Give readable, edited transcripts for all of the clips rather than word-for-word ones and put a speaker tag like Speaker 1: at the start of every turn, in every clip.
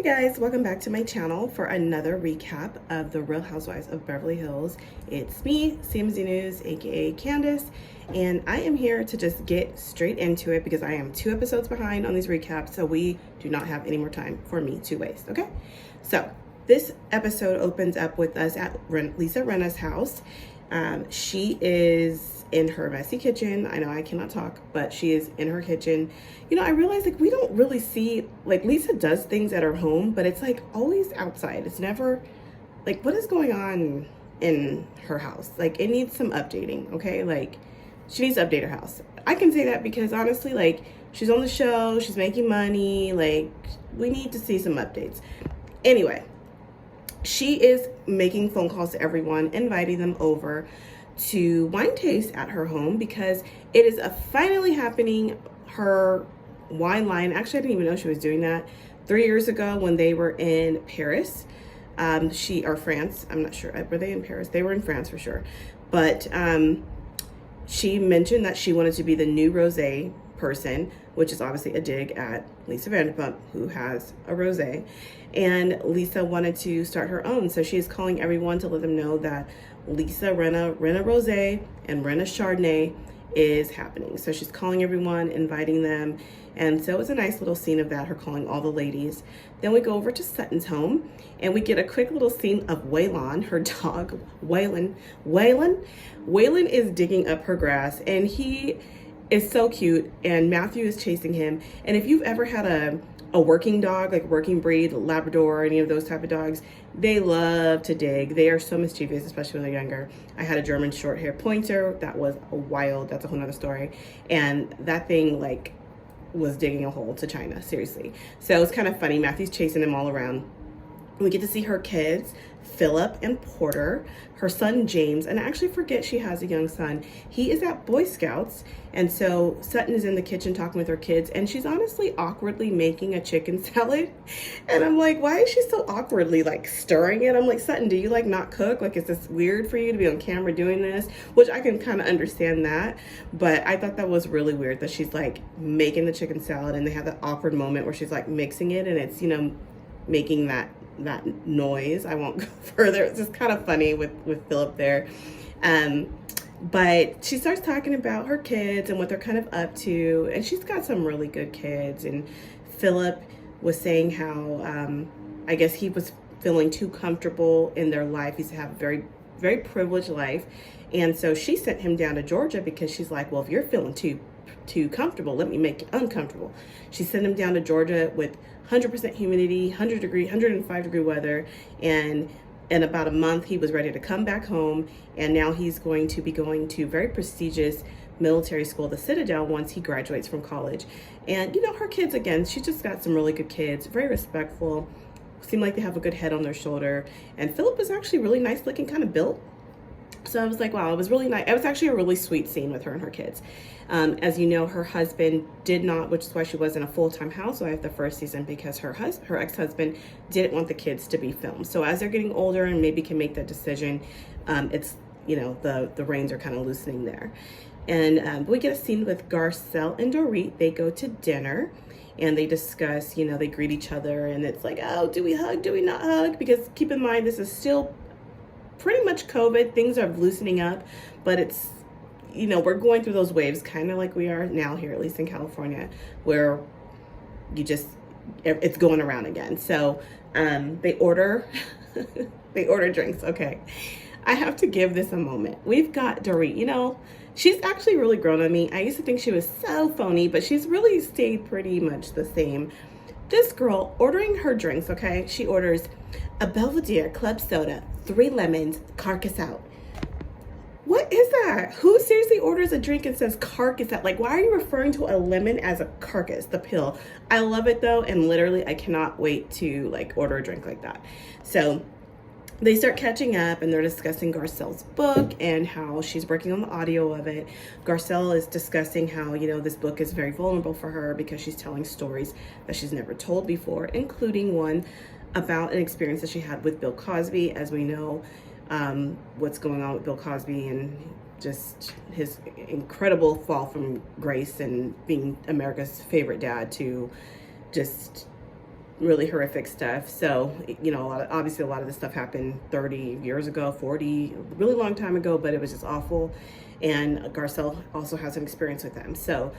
Speaker 1: Hey guys, welcome back to my channel for another recap of the Real Housewives of Beverly Hills. It's me, CMZ News, aka Candace, and I am here to just get straight into it because I am 2 episodes behind on these recaps, so we do not have any more time for me to waste, okay? So this episode opens up with us at Lisa Rinna's house. She is in her messy kitchen. I know I cannot talk, but she is in her kitchen. You know, I realize like we don't really see, like Lisa does things at her home, but it's like always outside. It's never like, what is going on in her house? Like it needs some updating, okay? Like she needs to update her house. I can say that because honestly, like she's on the show, she's making money, like we need to see some updates. Anyway, she is making phone calls to everyone, inviting them over to wine taste at her home because it is finally happening. Her wine line, actually I didn't even know she was doing that 3 years ago when they were in Paris, or France, I'm not sure, were they in Paris? They were in France for sure, but she mentioned that she wanted to be the new rosé person, which is obviously a dig at Lisa Vanderpump, who has a rosé, and Lisa wanted to start her own, so she is calling everyone to let them know that Lisa Rinna Rosé and Rinna Chardonnay is happening. So she's calling everyone, inviting them, and so it was a nice little scene of that, her calling all the ladies. Then we go over to Sutton's home, and we get a quick little scene of Waylon, her dog, Waylon is digging up her grass, and he is so cute, and Matthew is chasing him. And if you've ever had a working dog, like working breed, Labrador, any of those type of dogs, they love to dig. They are so mischievous, especially when they're younger. I had a German short hair pointer that was wild. That's a whole nother story. And that thing like was digging a hole to China, seriously. So it's kind of funny. Matthew's chasing them all around. We get to see her kids, Philip and Porter, her son James, and I actually forget she has a young son. He is at Boy Scouts, and so Sutton is in the kitchen talking with her kids, and she's honestly awkwardly making a chicken salad. And I'm like, why is she so awkwardly like stirring it? I'm like, Sutton, do you like not cook? Like, is this weird for you to be on camera doing this? Which I can kind of understand that, but I thought that was really weird that she's like making the chicken salad, and they have that awkward moment where she's like mixing it, and it's, you know, making that noise. I won't go further. It's just kind of funny with Philip there. But she starts talking about her kids and what they're kind of up to, and she's got some really good kids. And Philip was saying how I guess he was feeling too comfortable in their life. He's had a very, very privileged life, and so she sent him down to Georgia because she's like, well, if you're feeling too comfortable, let me make you uncomfortable. She sent him down to Georgia with 100% humidity, 105 degree weather, and in about a month he was ready to come back home, and now he's going to be going to very prestigious military school, the Citadel, once he graduates from college. And you know, her kids, again, she just got some really good kids, very respectful, seem like they have a good head on their shoulder, and Philip is actually really nice looking, kind of built. So I was like, wow, it was really nice. It was actually a really sweet scene with her and her kids. As you know, her husband did not, which is why she wasn't a full-time housewife the first season, because her ex-husband didn't want the kids to be filmed. So as they're getting older and maybe can make that decision, it's, you know, the reins are kind of loosening there. And we get a scene with Garcelle and Dorit. They go to dinner and they discuss, you know, they greet each other, and it's like, oh, do we hug? Do we not hug? Because keep in mind, this is still pretty much COVID. Things are loosening up, but it's, you know, we're going through those waves kind of like we are now here, at least in California, where you just, it's going around again. So they order drinks. Okay, I have to give this a moment. We've got Dorit. You know, she's actually really grown on me. I used to think she was so phony, but she's really stayed pretty much the same. This girl ordering her drinks, okay? She orders a Belvedere club soda, 3 lemons, carcass out. What is that? Who seriously orders a drink and says carcass out? Like, why are you referring to a lemon as a carcass, the pill? I love it though, and literally I cannot wait to like order a drink like that. So they start catching up, and they're discussing Garcelle's book and how she's working on the audio of it. Garcelle is discussing how, you know, this book is very vulnerable for her because she's telling stories that she's never told before, including one about an experience that she had with Bill Cosby. As we know, what's going on with Bill Cosby and just his incredible fall from grace and being America's favorite dad to just really horrific stuff. So, you know, obviously a lot of this stuff happened 30 years ago, 40, a really long time ago, but it was just awful. And Garcelle also has an experience with them. So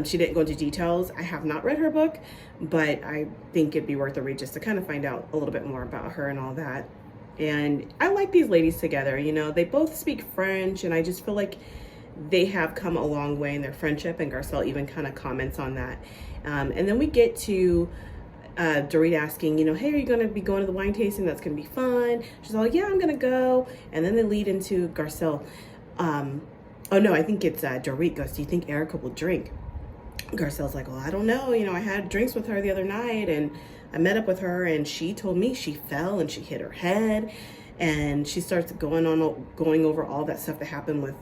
Speaker 1: she didn't go into details. I have not read her book, but I think it'd be worth a read just to kind of find out a little bit more about her and all that. And I like these ladies together. You know, they both speak French, and I just feel like they have come a long way in their friendship, and Garcelle even kind of comments on that. And then we get to Dorit asking, you know, hey, are you going to be going to the wine tasting? That's going to be fun. She's all, yeah, I'm going to go. And then they lead into Garcelle. Oh, no, I think it's Dorit goes, do you think Erica will drink? Garcelle's like, well, I don't know. You know, I had drinks with her the other night, and I met up with her, and she told me she fell and she hit her head. And she starts going over all that stuff that happened with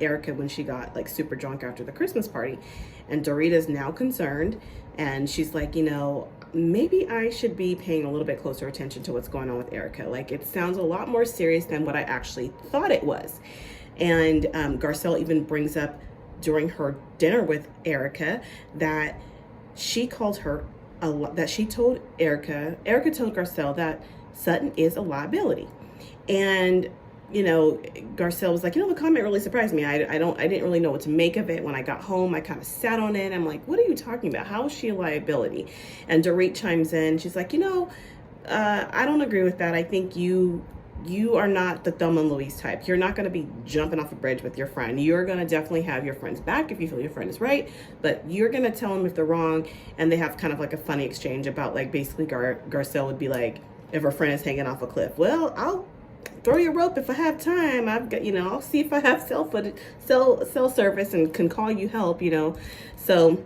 Speaker 1: Erica when she got like super drunk after the Christmas party. And Dorita's now concerned, and she's like, you know, maybe I should be paying a little bit closer attention to what's going on with Erica. Like, it sounds a lot more serious than what I actually thought it was. And Garcelle even brings up during her dinner with Erica that she called her that she told Erica told Garcelle that Sutton is a liability. And, you know, Garcelle was like, you know, the comment really surprised me. I didn't really know what to make of it. When I got home, I kind of sat on it. I'm like, what are you talking about? How is she a liability? And Dorit chimes in. She's like, you know, I don't agree with that. I think you are not the Thelma and Louise type. You're not going to be jumping off a bridge with your friend. You're going to definitely have your friend's back if you feel your friend is right, but you're going to tell them if they're wrong. And they have kind of like a funny exchange about, like, basically Garcelle would be like, if her friend is hanging off a cliff, well, I'll throw you a rope if I have time. I've got, you know, I'll see if I have cell service and can call you help, you know. So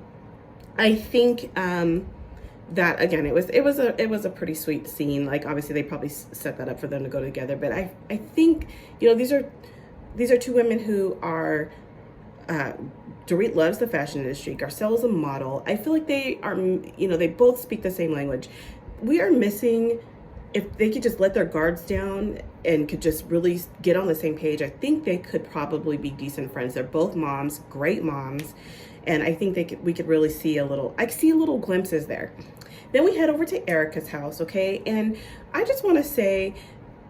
Speaker 1: I think that, again, it was a pretty sweet scene. Like, obviously they probably set that up for them to go together, but I think, you know, these are two women who are Dorit loves the fashion industry. Garcelle is a model. I feel like they are, you know, they both speak the same language. We are missing, if they could just let their guards down and could just really get on the same page, I think they could probably be decent friends. They're both moms, great moms. And I think we could really see I see little glimpses there. Then we head over to Erica's house, okay? And I just want to say,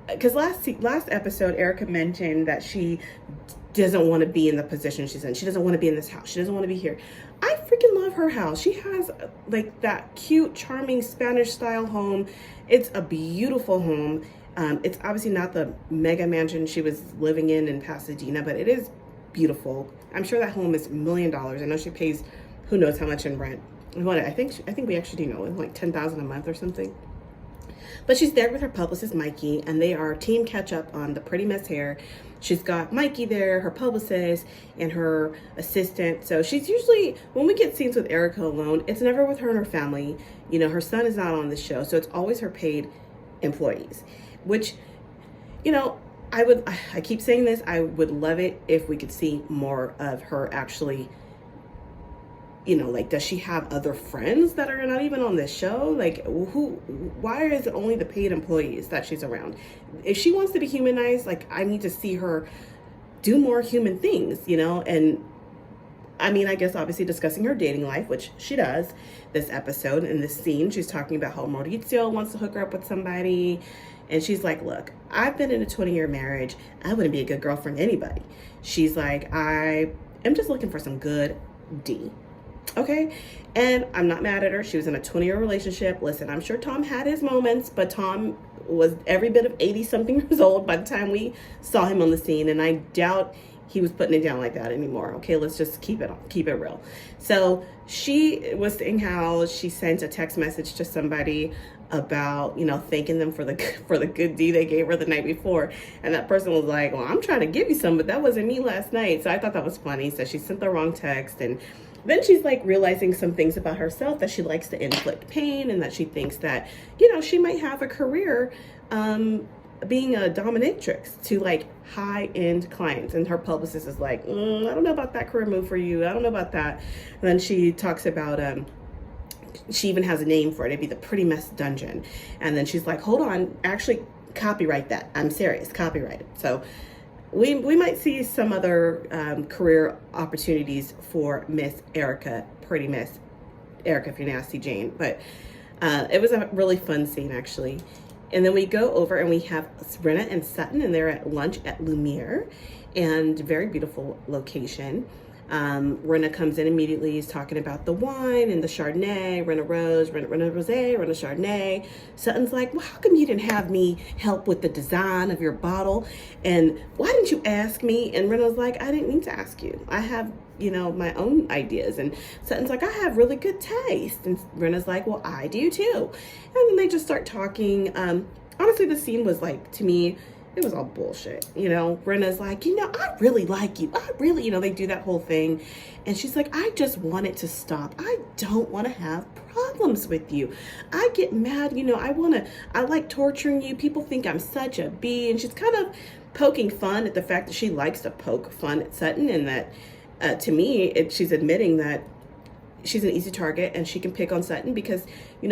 Speaker 1: because last episode, Erica mentioned that she doesn't want to be in the position she's in. She doesn't want to be in this house. She doesn't want to be here. I freaking love her house. She has like that cute, charming Spanish style home. It's a beautiful home. It's obviously not the mega mansion she was living in Pasadena, but it is beautiful. I'm sure that home is $1 million. I know she pays who knows how much in rent. I think we actually do know, like $10,000 a month or something. But she's there with her publicist, Mikey, and they are team catch up on the Pretty Mess hair. She's got Mikey there, her publicist, and her assistant. So she's usually, when we get scenes with Erica alone, it's never with her and her family. You know, her son is not on the show, so it's always her paid employees, which, you know, I keep saying this, I would love it if we could see more of her actually, you know, like, does she have other friends that are not even on this show? Like, why is it only the paid employees that she's around? If she wants to be humanized, like, I need to see her do more human things, you know? And I mean, I guess obviously discussing her dating life, which she does this episode. In this scene, she's talking about how Maurizio wants to hook her up with somebody. And she's like, look, I've been in a 20-year marriage. I wouldn't be a good girlfriend to anybody. She's like, I am just looking for some good D. Okay? And I'm not mad at her. She was in a 20-year relationship. Listen, I'm sure Tom had his moments, but Tom was every bit of 80-something years old by the time we saw him on the scene. And I doubt he was putting it down like that anymore. Okay, let's just keep it real. So she was saying how she sent a text message to somebody about, you know, thanking them for the good deed they gave her the night before, and that person was like, well, I'm trying to give you some, but that wasn't me last night. So I thought that was funny. So she sent the wrong text, and then she's like realizing some things about herself, that she likes to inflict pain, and that she thinks that, you know, she might have a career being a dominatrix to like high-end clients. And her publicist is like, I don't know about that career move for you. I don't know about that. And then she talks about she even has a name for it. It'd be the Pretty Mess Dungeon. And then she's like, hold on, actually copyright that. I'm serious, copyright it. So we might see some other career opportunities for Miss Erica, Pretty Miss Erica, if you're Nasty Jane. But It was a really fun scene, actually. And then we go over and we have Rinna and Sutton, and they're at lunch at Lumiere, and very beautiful location. Rinna comes in immediately. He's talking about the wine and the Chardonnay, Rinna Rose, Rinna Rosé, Rinna Chardonnay. Sutton's like, well, how come you didn't have me help with the design of your bottle? And why didn't you ask me? And Rinna's like, I didn't need to ask you. I have, my own ideas. And Sutton's like, I have really good taste. And Rinna's like, well, I do too. And then they just start talking. Honestly, the scene was like, to me, it was all bullshit. Brenna's like, I really like you. I really, they do that whole thing. And she's like, I just want it to stop. I don't want to have problems with you. I get mad, I like torturing you. People think I'm such a bee. And she's kind of poking fun at the fact that she likes to poke fun at Sutton. And that, to me, she's admitting that she's an easy target and she can pick on Sutton because,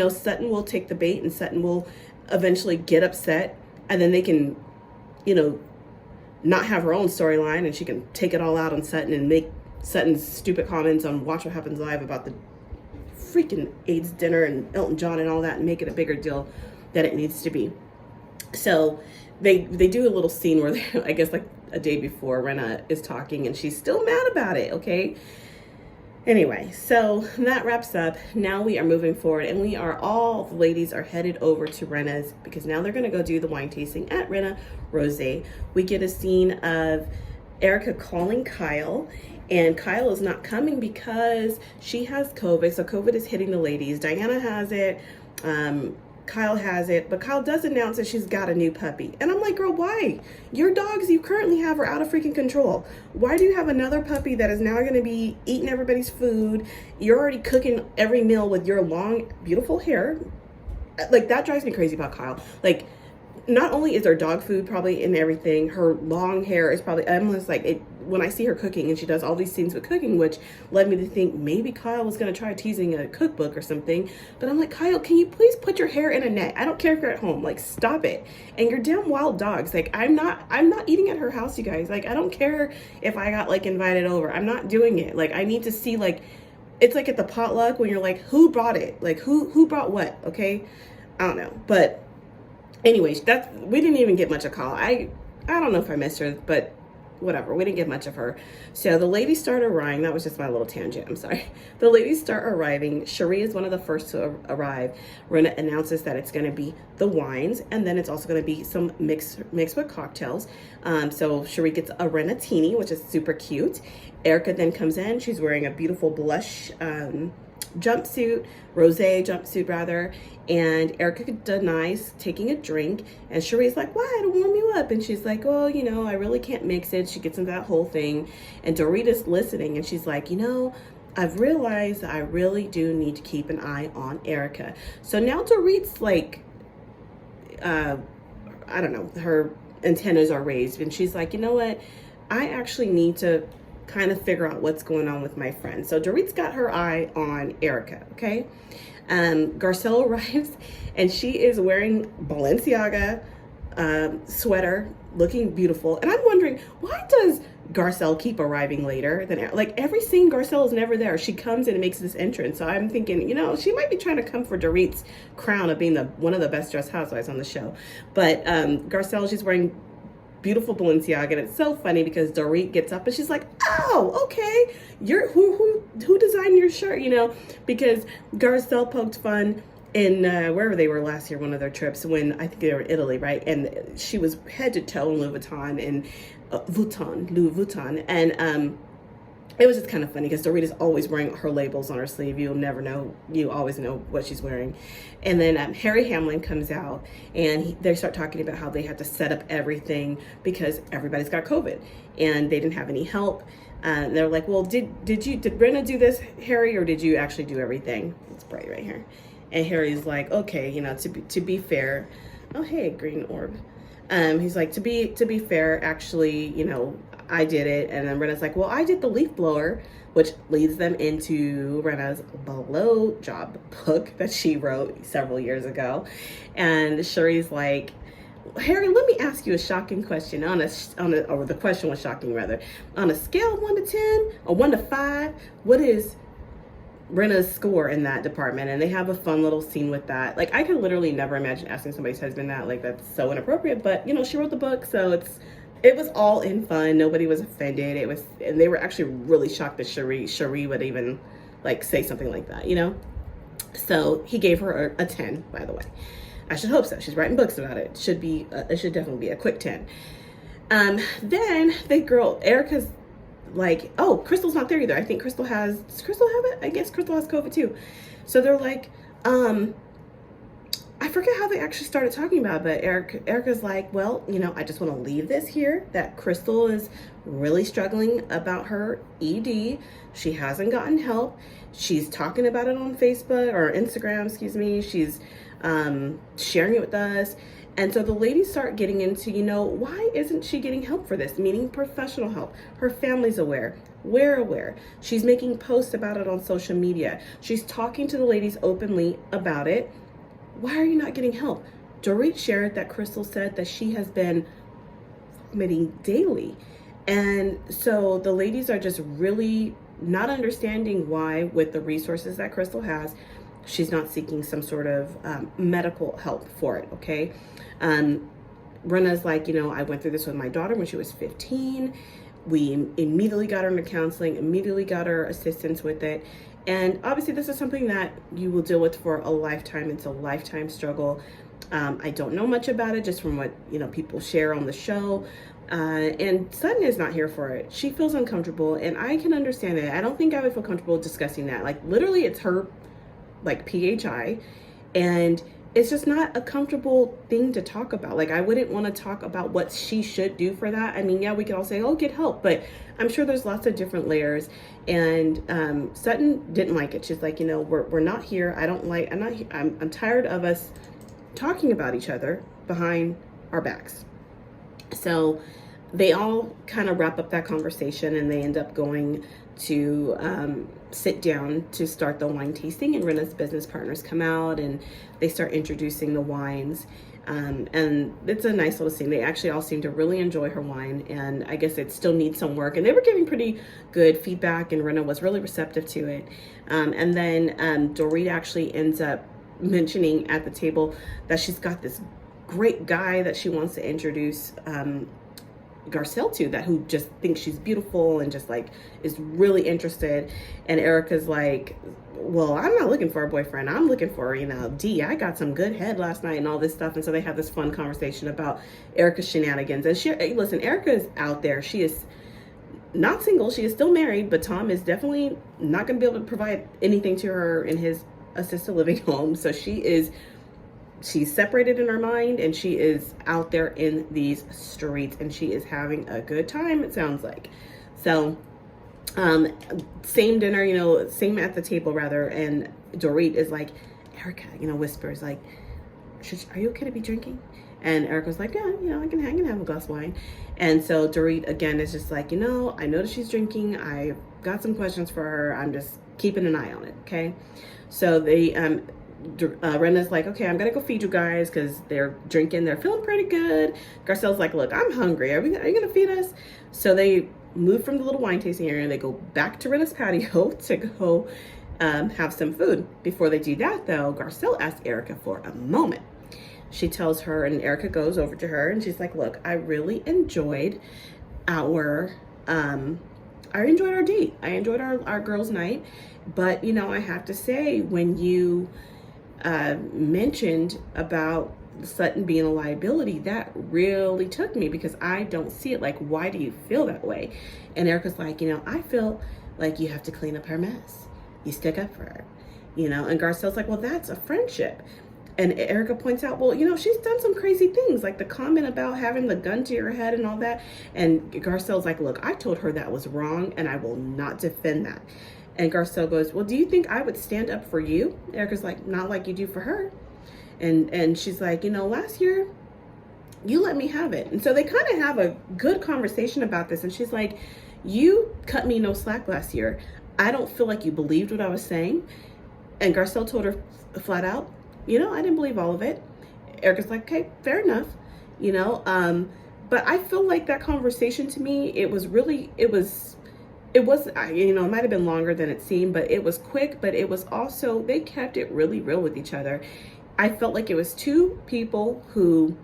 Speaker 1: Sutton will take the bait and Sutton will eventually get upset. And then they can not have her own storyline and she can take it all out on Sutton and make Sutton's stupid comments on Watch What Happens Live about the freaking AIDS dinner and Elton John and all that and make it a bigger deal than it needs to be. So they do a little scene where I guess like a day before Rinna is talking and she's still mad about it, okay? Anyway, so that wraps up. Now we are moving forward and all the ladies are headed over to Rinna's because now they're going to go do the wine tasting at Rinna Rosé. We get a scene of Erica calling Kyle, and Kyle is not coming because she has COVID. So COVID is hitting the ladies. Diana has it. Kyle has it, but Kyle does announce that she's got a new puppy. And I'm like, girl, why? Your dogs you currently have are out of freaking control. Why do you have another puppy that is now going to be eating everybody's food? You're already cooking every meal with your long, beautiful hair. Like, that drives me crazy about Kyle. Like, not only is her dog food probably in everything, her long hair is probably, I'm just like, when I see her cooking and she does all these scenes with cooking, which led me to think maybe Kyle was going to try teasing a cookbook or something. But I'm like, Kyle, can you please put your hair in a net? I don't care if you're at home. Like, stop it. And your damn wild dogs. Like, I'm not eating at her house, you guys. Like, I don't care if I got like invited over. I'm not doing it. Like, I need to see, like, it's like at the potluck when you're like, who brought it? Like, who brought what? Okay. I don't know. But anyways, we didn't even get much of Kyle. I don't know if I missed her, but whatever. We didn't get much of her. So the ladies start arriving. That was just my little tangent. I'm sorry. The ladies start arriving. Cherie is one of the first to arrive. Rinna announces that it's going to be the wines, and then it's also going to be some mixed with cocktails. So Cherie gets a Rinna Teeny, which is super cute. Erica then comes in. She's wearing a beautiful blush jumpsuit, rosé jumpsuit rather, and Erica denies taking a drink, and Cherie's like, why? To warm you up. And she's like, oh, I really can't mix it. She gets into that whole thing, and Dorita's listening, and she's like, I've realized that I really do need to keep an eye on Erica. So now Dorit's like, I don't know, her antennas are raised, and she's like, you know what? I actually need to kind of figure out what's going on with my friend. So Dorit's got her eye on Erica, okay? Garcelle arrives, and she is wearing Balenciaga sweater, looking beautiful. And I'm wondering, why does Garcelle keep arriving later than, like, every scene Garcelle is never there. She comes and makes this entrance. So I'm thinking, she might be trying to come for Dorit's crown of being one of the best dressed housewives on the show. But Garcelle, she's wearing beautiful Balenciaga, and it's so funny because Dorit gets up and she's like, oh, okay, you're who designed your shirt, because Garcelle poked fun in wherever they were last year, one of their trips, when I think they were in Italy, right? And she was head to toe in Louis Vuitton and Louis Vuitton, and it was just kind of funny because Dorita's always wearing her labels on her sleeve. You'll never know. You always know what she's wearing. And then Harry Hamlin comes out, and they start talking about how they had to set up everything because everybody's got COVID, and they didn't have any help. They're like, well, did Brenna do this, Harry, or did you actually do everything? It's bright right here. And Harry's like, okay, to be fair. Oh, hey, green orb. He's like, to be fair, actually, I did it. And then Renna's like, well, I did the leaf blower, which leads them into Renna's blow job book that she wrote several years ago. And Cherie's like, Harry, let me ask you a shocking question or the question was shocking rather. On a scale of 1 to 10 or 1 to 5, what is Rena's score in that department, and they have a fun little scene with that. Like, I could literally never imagine asking somebody's husband that. Like, that's so inappropriate, but you know, she wrote the book, so it was all in fun. Nobody was offended. It was, and they were actually really shocked that Cherie would even like say something like that, you know. So he gave her a 10, by the way. I should hope so. She's writing books about it. It should definitely be a quick 10. Then the girl, Erica's like, oh, Crystal's not there either. I think does Crystal have it? I guess Crystal has COVID too. So they're like, I forget how they actually started talking about it, but Erica's like, well, you know, I just want to leave this here, that Crystal is really struggling about her ED. She hasn't gotten help. She's talking about it on Facebook or Instagram, excuse me. She's sharing it with us. And so the ladies start getting into, you know, why isn't she getting help for this? Meaning professional help. Her family's aware. We're aware. She's making posts about it on social media. She's talking to the ladies openly about it. Why are you not getting help? Dorit shared that Crystal said that she has been vomiting daily. And so the ladies are just really not understanding why, with the resources that Crystal has, she's not seeking some sort of medical help for it, okay? Rena's like, you know, I went through this with my daughter when she was 15. We immediately got her into counseling, immediately got her assistance with it. And obviously this is something that you will deal with for a lifetime. It's a lifetime struggle. I don't know much about it, just from what, you know, people share on the show. And Sutton is not here for it. She feels uncomfortable, and I can understand it. I don't think I would feel comfortable discussing that. Like, literally, it's her, like, PHI, and it's just not a comfortable thing to talk about. Like, I wouldn't want to talk about what she should do for that. I mean, yeah, we could all say, oh, get help, but I'm sure there's lots of different layers. And Sutton didn't like it. She's like, you know, we're not here. I'm tired of us talking about each other behind our backs. So they all kind of wrap up that conversation, and they end up going to sit down to start the wine tasting, and Rena's business partners come out and they start introducing the wines. And it's a nice little scene. They actually all seem to really enjoy her wine, and I guess it still needs some work, and they were giving pretty good feedback, and Rena was really receptive to it. And then Dorit actually ends up mentioning at the table that she's got this great guy that she wants to introduce Garcelle to, that who just thinks she's beautiful and just like is really interested. And Erica's like, well, I'm not looking for a boyfriend. I'm looking for, you know, I got some good head last night and all this stuff. And so they have this fun conversation about Erica's shenanigans. And listen, Erica is out there. She is not single. She is still married, but Tom is definitely not going to be able to provide anything to her in his assisted living home. So she's separated in her mind, and she is out there in these streets, and she is having a good time, it sounds like. So same dinner, you know, same at the table rather, and Dorit is like, Erica, you know, whispers like, are you okay to be drinking? And Erica's like, yeah, you know, I can have a glass of wine. And so Dorit again is just like, you know, I noticed she's drinking. I've got some questions for her. I'm just keeping an eye on it, okay? So they Rena's like, okay, I'm gonna go feed you guys because they're drinking. They're feeling pretty good. Garcelle's like, look, I'm hungry. Are you gonna feed us? So they move from the little wine tasting area and they go back to Rena's patio to go have some food. Before they do that, though, Garcelle asks Erica for a moment. She tells her, and Erica goes over to her and she's like, look, I really enjoyed our date. I enjoyed our girls' night. But, you know, I have to say, when you mentioned about Sutton being a liability, that really took me, because I don't see it. Like, why do you feel that way? And Erica's like, you know, I feel like you have to clean up her mess. You stick up for her, you know? And Garcelle's like, well, that's a friendship. And Erica points out, well, you know, she's done some crazy things, like the comment about having the gun to your head and all that. And Garcelle's like, look, I told her that was wrong, and I will not defend that. And Garcelle goes, well, do you think I would stand up for you? Erica's like, not like you do for her. And she's like, you know, last year, you let me have it. And so they kind of have a good conversation about this. And she's like, you cut me no slack last year. I don't feel like you believed what I was saying. And Garcelle told her flat out, you know, I didn't believe all of it. Erica's like, okay, fair enough. You know, but I feel like that conversation, to me, it was it was, you know, it might have been longer than it seemed, but it was quick, but it was also, they kept it really real with each other. I felt like it was two people who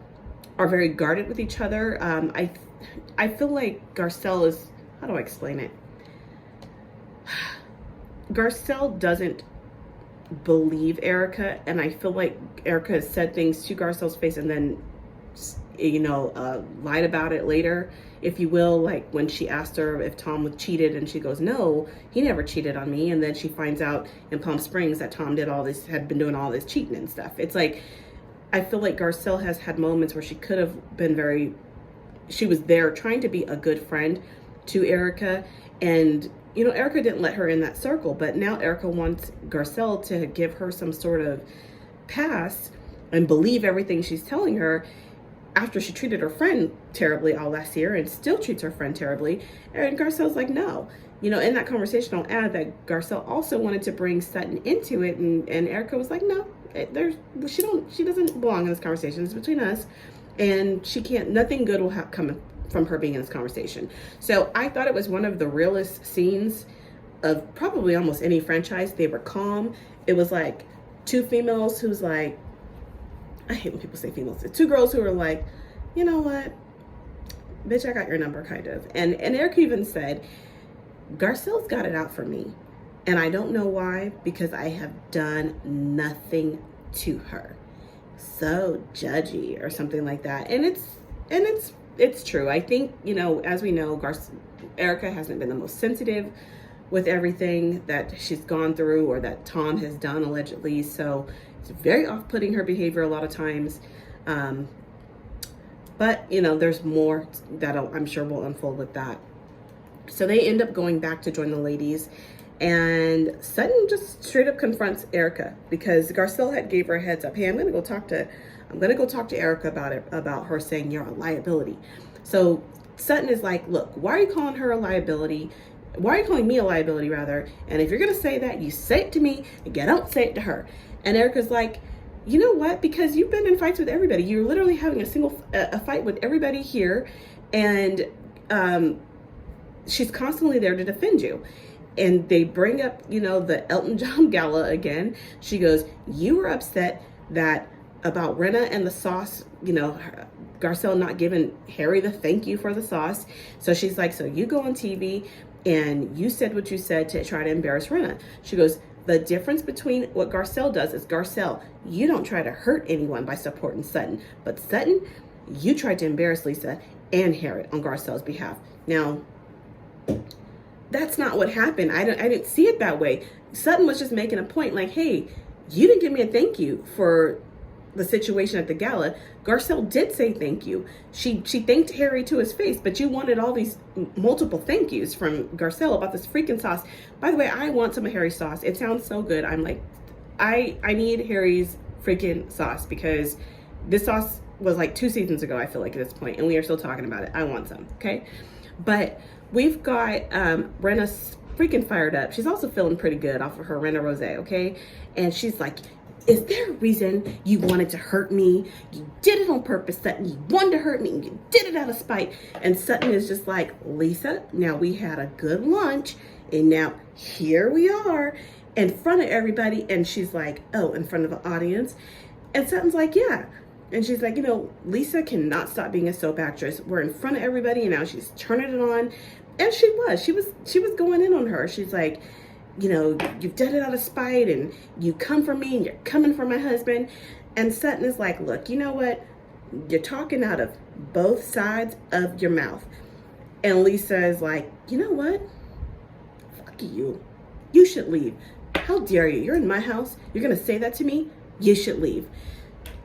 Speaker 1: are very guarded with each other. I feel like Garcelle is, how do I explain it? Garcelle doesn't believe Erica, and I feel like Erica has said things to Garcelle's face and then, you know, lied about it later, if you will. Like when she asked her if Tom was cheated, and she goes, no, he never cheated on me. And then she finds out in Palm Springs that Tom did all this, had been doing all this cheating and stuff. It's like, I feel like Garcelle has had moments where she could have been she was there trying to be a good friend to Erica. And, you know, Erica didn't let her in that circle, but now Erica wants Garcelle to give her some sort of pass and believe everything she's telling her, after she treated her friend terribly all last year and still treats her friend terribly. And Garcelle's like, no. You know, in that conversation, I'll add that Garcelle also wanted to bring Sutton into it, and Erica was like, no, she doesn't belong in this conversation. It's between us, and she can't, nothing good will come from her being in this conversation. So I thought it was one of the realest scenes of probably almost any franchise. They were calm. It was like two females who's like, I hate when people say females. It's two girls who are like, you know what, bitch, I got your number, kind of. And Eric even said, Garcelle's got it out for me, and I don't know why, because I have done nothing to her. So judgy, or something like that. And it's true. I think, you know, as we know, Erica hasn't been the most sensitive with everything that she's gone through or that Tom has done allegedly. So it's very off-putting, her behavior a lot of times. But, you know, there's more that I'm sure will unfold with that. So they end up going back to join the ladies, and Sutton just straight up confronts Erica because Garcelle had gave her a heads up. Hey, I'm gonna go talk to Erica about it, about her saying you're a liability. So Sutton is like, look, why are you calling her a liability? Why are you calling me a liability, rather? And if you're gonna say that, you say it to me, and you don't say it to her. And Erica's like, you know what? Because you've been in fights with everybody. You're literally having a fight with everybody here, and she's constantly there to defend you. And they bring up, you know, the Elton John gala again. She goes, you were upset that about Rinna and the sauce, you know, Garcelle not giving Harry the thank you for the sauce. So she's like, so you go on TV and you said what you said to try to embarrass Rinna. She goes, the difference between what Garcelle does is, Garcelle, you don't try to hurt anyone by supporting Sutton. But Sutton, you tried to embarrass Lisa and Harry on Garcelle's behalf. Now, that's not what happened. I didn't see it that way. Sutton was just making a point like, hey, you didn't give me a thank you for the situation at the gala. Garcelle did say thank you. She thanked Harry to his face, but you wanted all these multiple thank yous from Garcelle about this freaking sauce. By the way, I want some of Harry's sauce. It sounds so good. I'm like, I need Harry's freaking sauce, because this sauce was like 2 seasons ago, I feel like, at this point, and we are still talking about it. I want some, okay? But we've got Rinna freaking fired up. She's also feeling pretty good off of her Rinna Rosé, okay? And she's like, is there a reason you wanted to hurt me? You did it on purpose, Sutton. You wanted to hurt me, and you did it out of spite. And Sutton is just like, Lisa, now we had a good lunch, and now here we are in front of everybody. And she's like, oh, in front of an audience? And Sutton's like, yeah. And she's like, you know, Lisa cannot stop being a soap actress. We're in front of everybody, and now she's turning it on. And she was going in on her. She's like, you know, you've done it out of spite, and you come for me, and you're coming for my husband. And Sutton is like, look, you know what? You're talking out of both sides of your mouth. And Lisa is like, you know what? Fuck you. You should leave. How dare you? You're in my house. You're going to say that to me? You should leave.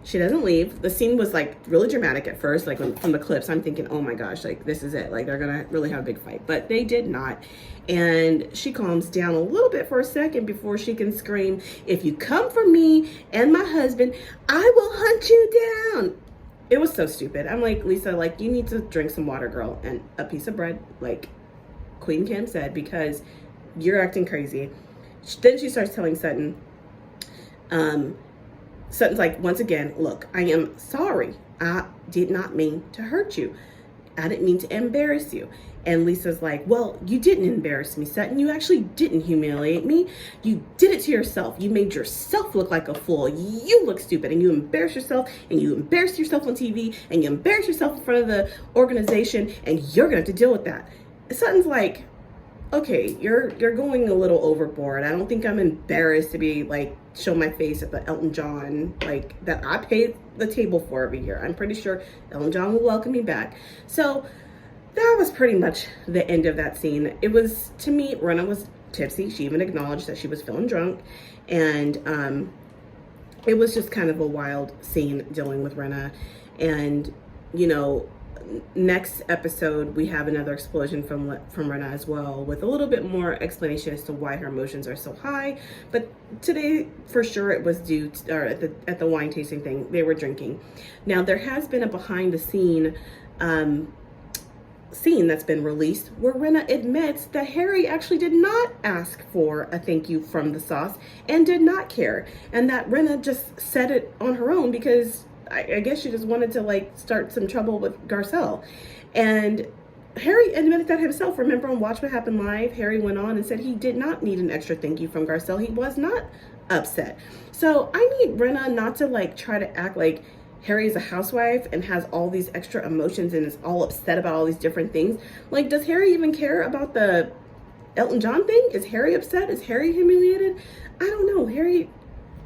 Speaker 1: She doesn't leave. The scene was like really dramatic at first, like from the clips. I'm thinking, oh my gosh, like this is it. Like they're gonna really have a big fight, but they did not. And she calms down a little bit for a second before she can scream, if you come for me and my husband, I will hunt you down. It was so stupid. I'm like, Lisa, like you need to drink some water, girl, and a piece of bread, like Queen Kim said, because you're acting crazy. Then she starts telling Sutton, Sutton's like, once again, look, I am sorry. I did not mean to hurt you. I didn't mean to embarrass you. And Lisa's like, well, you didn't embarrass me, Sutton. You actually didn't humiliate me. You did it to yourself. You made yourself look like a fool. You look stupid, and you embarrassed yourself, and you embarrassed yourself on TV, and you embarrassed yourself in front of the organization, and you're gonna have to deal with that. Sutton's like, okay, you're going a little overboard. I don't think I'm embarrassed to be like, show my face at the Elton John, like, that I paid the table for every year. I'm pretty sure Elton John will welcome me back. So that was pretty much the end of that scene. It was, to me, Rinna was tipsy. She even acknowledged that she was feeling drunk. And it was just kind of a wild scene dealing with Rinna. And, you know, next episode, we have another explosion from Rinna as well, with a little bit more explanation as to why her emotions are so high. But today, for sure, it was due to, or at the wine tasting thing, they were drinking. Now, there has been a behind the scene that's been released where Rinna admits that Harry actually did not ask for a thank you from the sauce and did not care, and that Rinna just said it on her own because I guess she just wanted to like start some trouble with Garcelle. And Harry admitted that himself. Remember on Watch What Happened Live, Harry went on and said he did not need an extra thank you from Garcelle. He was not upset. So I need Rinna not to like try to act like Harry is a housewife and has all these extra emotions and is all upset about all these different things. Like, does Harry even care about the Elton John thing? Is Harry upset? Is Harry humiliated? I don't know. Harry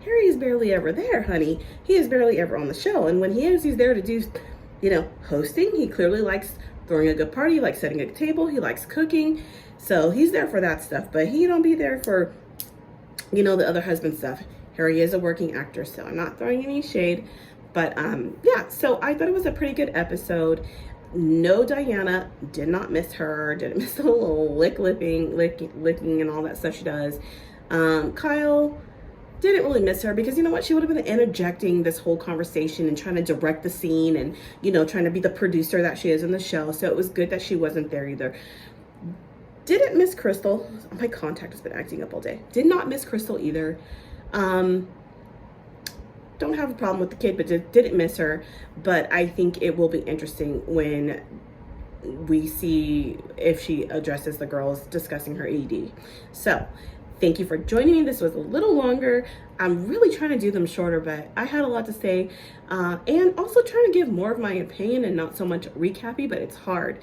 Speaker 1: is barely ever there, honey. He is barely ever on the show. And when he is, he's there to do, you know, hosting. He clearly likes throwing a good party, he likes setting a table, he likes cooking. So he's there for that stuff, but he don't be there for, you know, the other husband stuff. Harry is a working actor, so I'm not throwing any shade. But yeah, so I thought it was a pretty good episode. No, Diana, did not miss her, didn't miss the little licking and all that stuff she does. Kyle, didn't really miss her because, you know what, she would have been interjecting this whole conversation and trying to direct the scene and, you know, trying to be the producer that she is in the show. So it was good that she wasn't there either. Didn't miss Crystal. My contact has been acting up all day. Did not miss Crystal either. Don't have a problem with the kid, but didn't miss her. But I think it will be interesting when we see if she addresses the girls discussing her ED. So thank you for joining me. This was a little longer. I'm really trying to do them shorter, but I had a lot to say. And also trying to give more of my opinion and not so much recappy, but it's hard.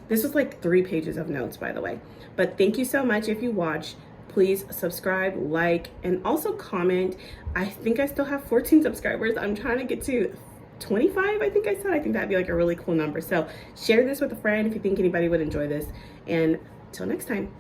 Speaker 1: This was like 3 pages of notes, by the way. But thank you so much if you watched. Please subscribe, like, and also comment. I think I still have 14 subscribers. I'm trying to get to 25, I think I said. I think that'd be like a really cool number. So share this with a friend if you think anybody would enjoy this. And till next time.